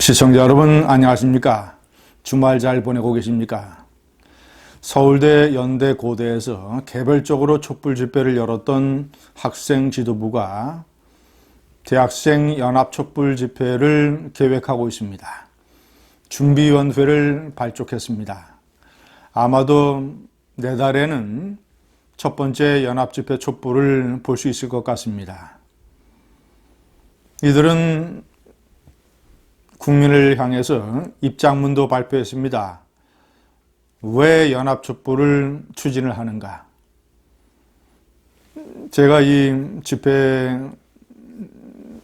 시청자 여러분 안녕하십니까? 주말 잘 보내고 계십니까? 서울대, 연대, 고대에서 개별적으로 촛불 집회를 열었던 학생 지도부가 대학생 연합 촛불 집회를 계획하고 있습니다. 준비위원회를 발족했습니다. 아마도 내달에는 첫 번째 연합 집회 촛불을 볼 수 있을 것 같습니다. 이들은 국민을 향해서 입장문도 발표했습니다. 왜 연합촛불을 추진을 하는가? 제가 이 집회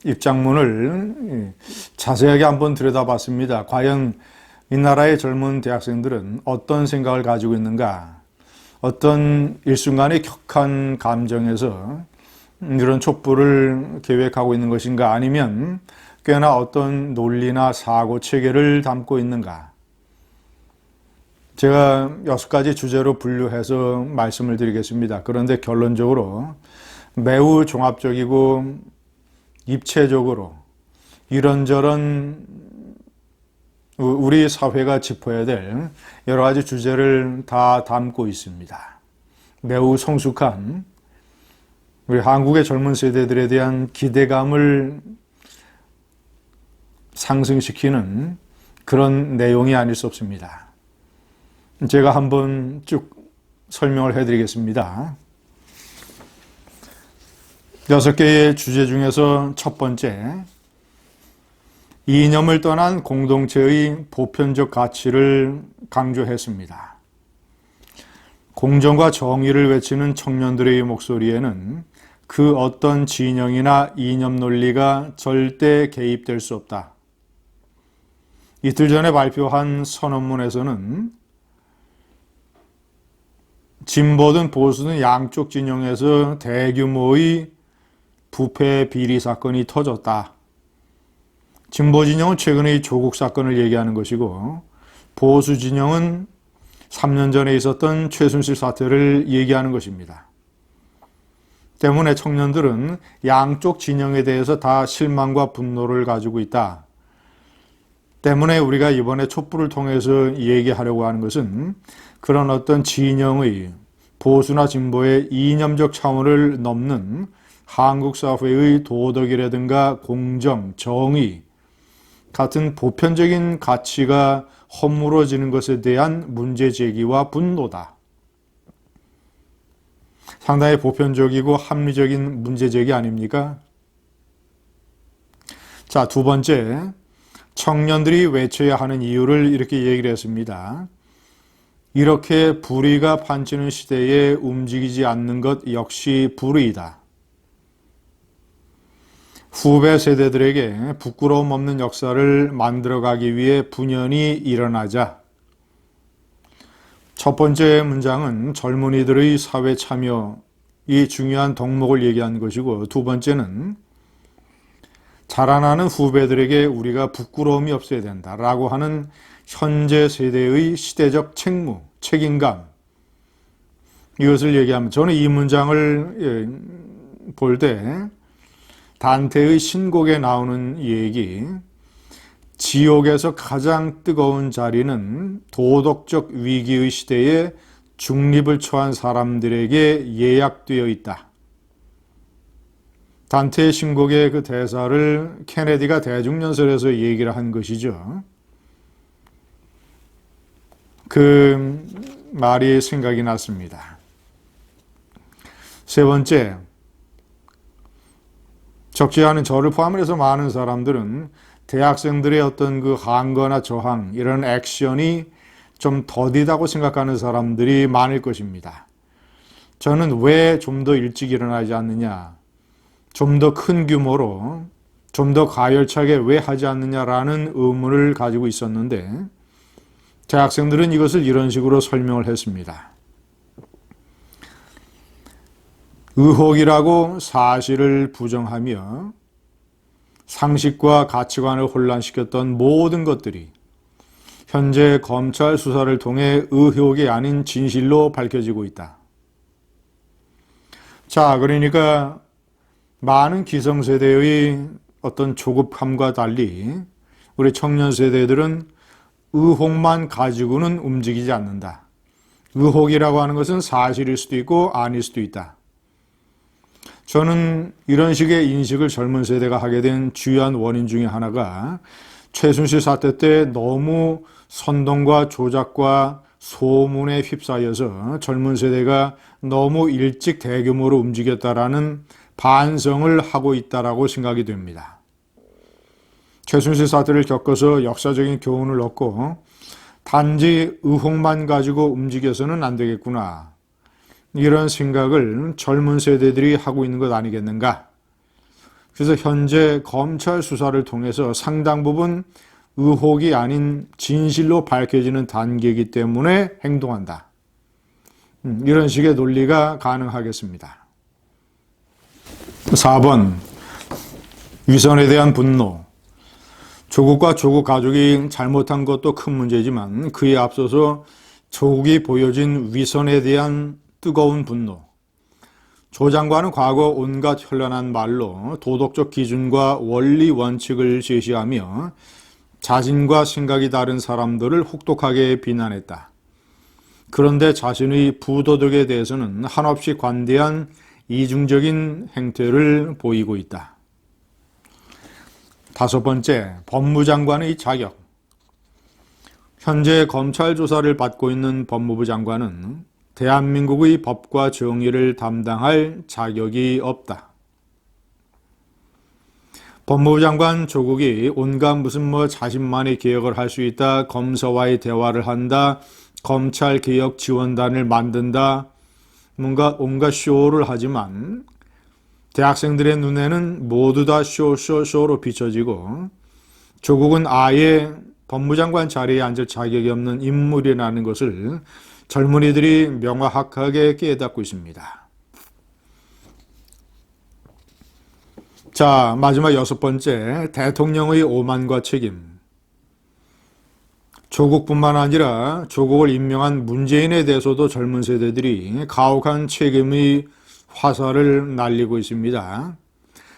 입장문을 자세하게 한번 들여다봤습니다. 과연 이 나라의 젊은 대학생들은 어떤 생각을 가지고 있는가? 어떤 일순간의 격한 감정에서 이런 촛불을 계획하고 있는 것인가? 아니면 꽤나 어떤 논리나 사고 체계를 담고 있는가? 제가 6가지 주제로 분류해서 말씀을 드리겠습니다. 그런데 결론적으로 매우 종합적이고 입체적으로 이런저런 우리 사회가 짚어야 될 여러 가지 주제를 다 담고 있습니다. 매우 성숙한 우리 한국의 젊은 세대들에 대한 기대감을 상승시키는 그런 내용이 아닐 수 없습니다. 제가 한번 쭉 설명을 해드리겠습니다. 6개의 주제 중에서 첫 번째, 이념을 떠난 공동체의 보편적 가치를 강조했습니다. 공정과 정의를 외치는 청년들의 목소리에는 그 어떤 진영이나 이념 논리가 절대 개입될 수 없다. 이틀 전에 발표한 선언문에서는 진보든 보수든 양쪽 진영에서 대규모의 부패 비리 사건이 터졌다. 진보 진영은 최근의 조국 사건을 얘기하는 것이고, 보수 진영은 3년 전에 있었던 최순실 사태를 얘기하는 것입니다. 때문에 청년들은 양쪽 진영에 대해서 다 실망과 분노를 가지고 있다. 때문에 우리가 이번에 촛불을 통해서 얘기하려고 하는 것은 그런 어떤 진영의 보수나 진보의 이념적 차원을 넘는 한국 사회의 도덕이라든가 공정, 정의 같은 보편적인 가치가 허물어지는 것에 대한 문제 제기와 분노다. 상당히 보편적이고 합리적인 문제 제기 아닙니까? 자, 두 번째, 청년들이 외쳐야 하는 이유를 이렇게 얘기를 했습니다. 이렇게 불의가 판치는 시대에 움직이지 않는 것 역시 불의이다. 후배 세대들에게 부끄러움 없는 역사를 만들어가기 위해 분연히 일어나자. 첫 번째 문장은 젊은이들의 사회 참여, 이 중요한 덕목을 얘기한 것이고, 두 번째는 자라나는 후배들에게 우리가 부끄러움이 없어야 된다라고 하는 현재 세대의 시대적 책무, 책임감, 이것을 얘기하면 저는 이 문장을 볼 때 단테의 신곡에 나오는 얘기, 지옥에서 가장 뜨거운 자리는 도덕적 위기의 시대에 중립을 처한 사람들에게 예약되어 있다. 단테의 신곡의 그 대사를 케네디가 대중연설에서 얘기를 한 것이죠. 그 말이 생각이 났습니다. 세 번째, 적지 않은 저를 포함해서 많은 사람들은 대학생들의 어떤 그 항거나 저항, 이런 액션이 좀 더디다고 생각하는 사람들이 많을 것입니다. 저는 왜 좀 더 일찍 일어나지 않느냐, 좀 더 큰 규모로, 좀 더 가열차게 왜 하지 않느냐라는 의문을 가지고 있었는데, 대학생들은 이것을 이런 식으로 설명을 했습니다. 의혹이라고 사실을 부정하며 상식과 가치관을 혼란시켰던 모든 것들이 현재 검찰 수사를 통해 의혹이 아닌 진실로 밝혀지고 있다. 자, 그러니까 많은 기성세대의 어떤 조급함과 달리 우리 청년 세대들은 의혹만 가지고는 움직이지 않는다. 의혹이라고 하는 것은 사실일 수도 있고 아닐 수도 있다. 저는 이런 식의 인식을 젊은 세대가 하게 된 주요한 원인 중에 하나가 최순실 사태 때 너무 선동과 조작과 소문에 휩싸여서 젊은 세대가 너무 일찍 대규모로 움직였다라는 반성을 하고 있다라고 생각이 됩니다. 최순실 사태를 겪어서 역사적인 교훈을 얻고 단지 의혹만 가지고 움직여서는 안 되겠구나. 이런 생각을 젊은 세대들이 하고 있는 것 아니겠는가? 그래서 현재 검찰 수사를 통해서 상당 부분 의혹이 아닌 진실로 밝혀지는 단계이기 때문에 행동한다. 이런 식의 논리가 가능하겠습니다. 4번, 위선에 대한 분노. 조국과 조국 가족이 잘못한 것도 큰 문제지만 그에 앞서서 조국이 보여진 위선에 대한 뜨거운 분노. 조 장관은 과거 온갖 현란한 말로 도덕적 기준과 원리 원칙을 제시하며 자신과 생각이 다른 사람들을 혹독하게 비난했다. 그런데 자신의 부도덕에 대해서는 한없이 관대한 이중적인 행태를 보이고 있다. 5번째, 법무장관의 자격. 현재 검찰 조사를 받고 있는 법무부 장관은 대한민국의 법과 정의를 담당할 자격이 없다. 법무부 장관 조국이 온갖 무슨 자신만의 개혁을 할 수 있다, 검사와의 대화를 한다, 검찰 개혁 지원단을 만든다, 뭔가 온갖 쇼를 하지만 대학생들의 눈에는 모두 다 쇼로 비춰지고 조국은 아예 법무장관 자리에 앉을 자격이 없는 인물이라는 것을 젊은이들이 명확하게 깨닫고 있습니다. 자, 마지막 6번째, 대통령의 오만과 책임. 조국뿐만 아니라 조국을 임명한 문재인에 대해서도 젊은 세대들이 가혹한 책임의 화살을 날리고 있습니다.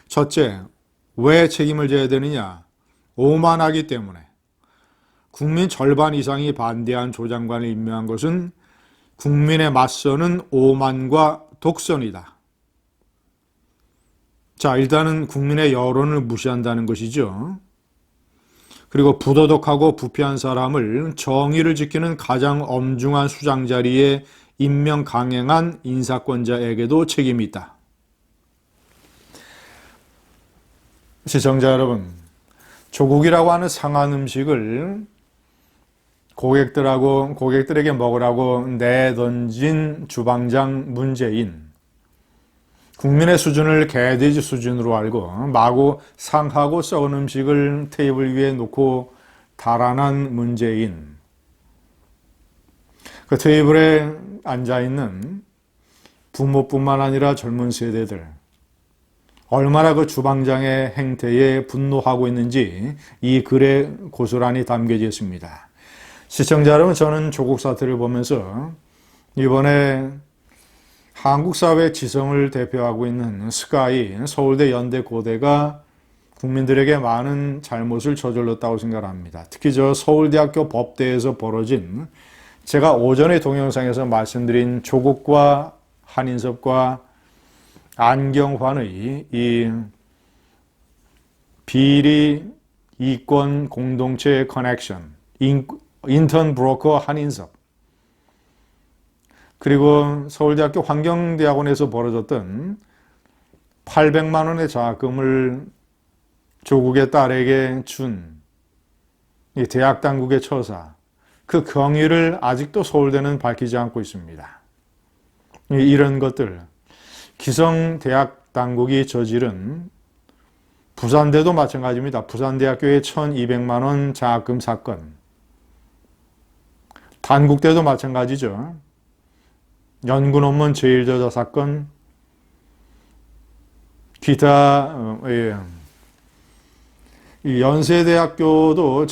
첫째, 왜 책임을 져야 되느냐? 오만하기 때문에. 국민 절반 이상이 반대한 조 장관을 임명한 것은 국민에 맞서는 오만과 독선이다. 자, 일단은 국민의 여론을 무시한다는 것이죠. 그리고 부도덕하고 부패한 사람을 정의를 지키는 가장 엄중한 수장 자리에 임명 강행한 인사권자에게도 책임이 있다. 시청자 여러분, 조국이라고 하는 상한 음식을 고객들에게 먹으라고 내던진 주방장 문재인. 국민의 수준을 개돼지 수준으로 알고 마구 상하고 썩은 음식을 테이블 위에 놓고 달아난 문재인. 그 테이블에 앉아있는 부모뿐만 아니라 젊은 세대들. 얼마나 그 주방장의 행태에 분노하고 있는지 이 글에 고스란히 담겨져 있습니다. 시청자 여러분, 저는 조국 사태를 보면서 이번에 한국 사회의 지성을 대표하고 있는 스카이, 서울대 연대고대가 국민들에게 많은 잘못을 저질렀다고 생각합니다. 특히 저 서울대학교 법대에서 벌어진, 제가 오전에 동영상에서 말씀드린 조국과 한인섭과 안경환의 이 비리 이권 공동체 커넥션, 인턴 브로커 한인섭, 그리고 서울대학교 환경대학원에서 벌어졌던 800만 원의 장학금을 조국의 딸에게 준 이 대학 당국의 처사, 그 경위를 아직도 서울대는 밝히지 않고 있습니다. 이런 것들, 기성 대학 당국이 저지른, 부산대도 마찬가지입니다. 부산대학교의 1200만 원 장학금 사건, 단국대도 마찬가지죠. 연구 논문 제일저자 사건, 기타, 이 연세대학교도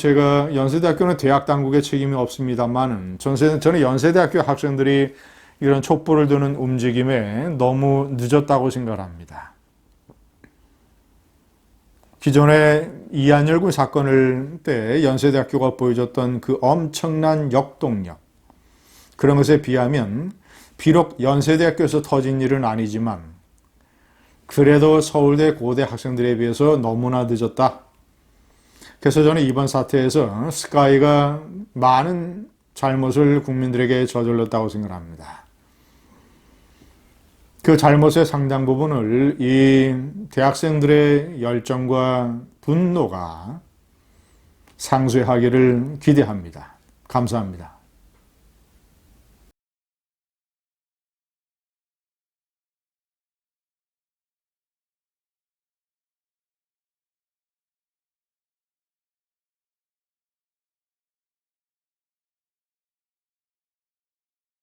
연세대학교는 대학 당국의 책임이 없습니다만은 저는 연세대학교 학생들이 이런 촛불을 드는 움직임에 너무 늦었다고 생각합니다. 기존의 이한열군 사건을 때 연세대학교가 보여줬던 그 엄청난 역동력, 그런 것에 비하면 비록 연세대학교에서 터진 일은 아니지만 그래도 서울대 고대 학생들에 비해서 너무나 늦었다. 그래서 저는 이번 사태에서 스카이가 많은 잘못을 국민들에게 저질렀다고 생각합니다. 그 잘못의 상당 부분을 이 대학생들의 열정과 분노가 상쇄하기를 기대합니다. 감사합니다.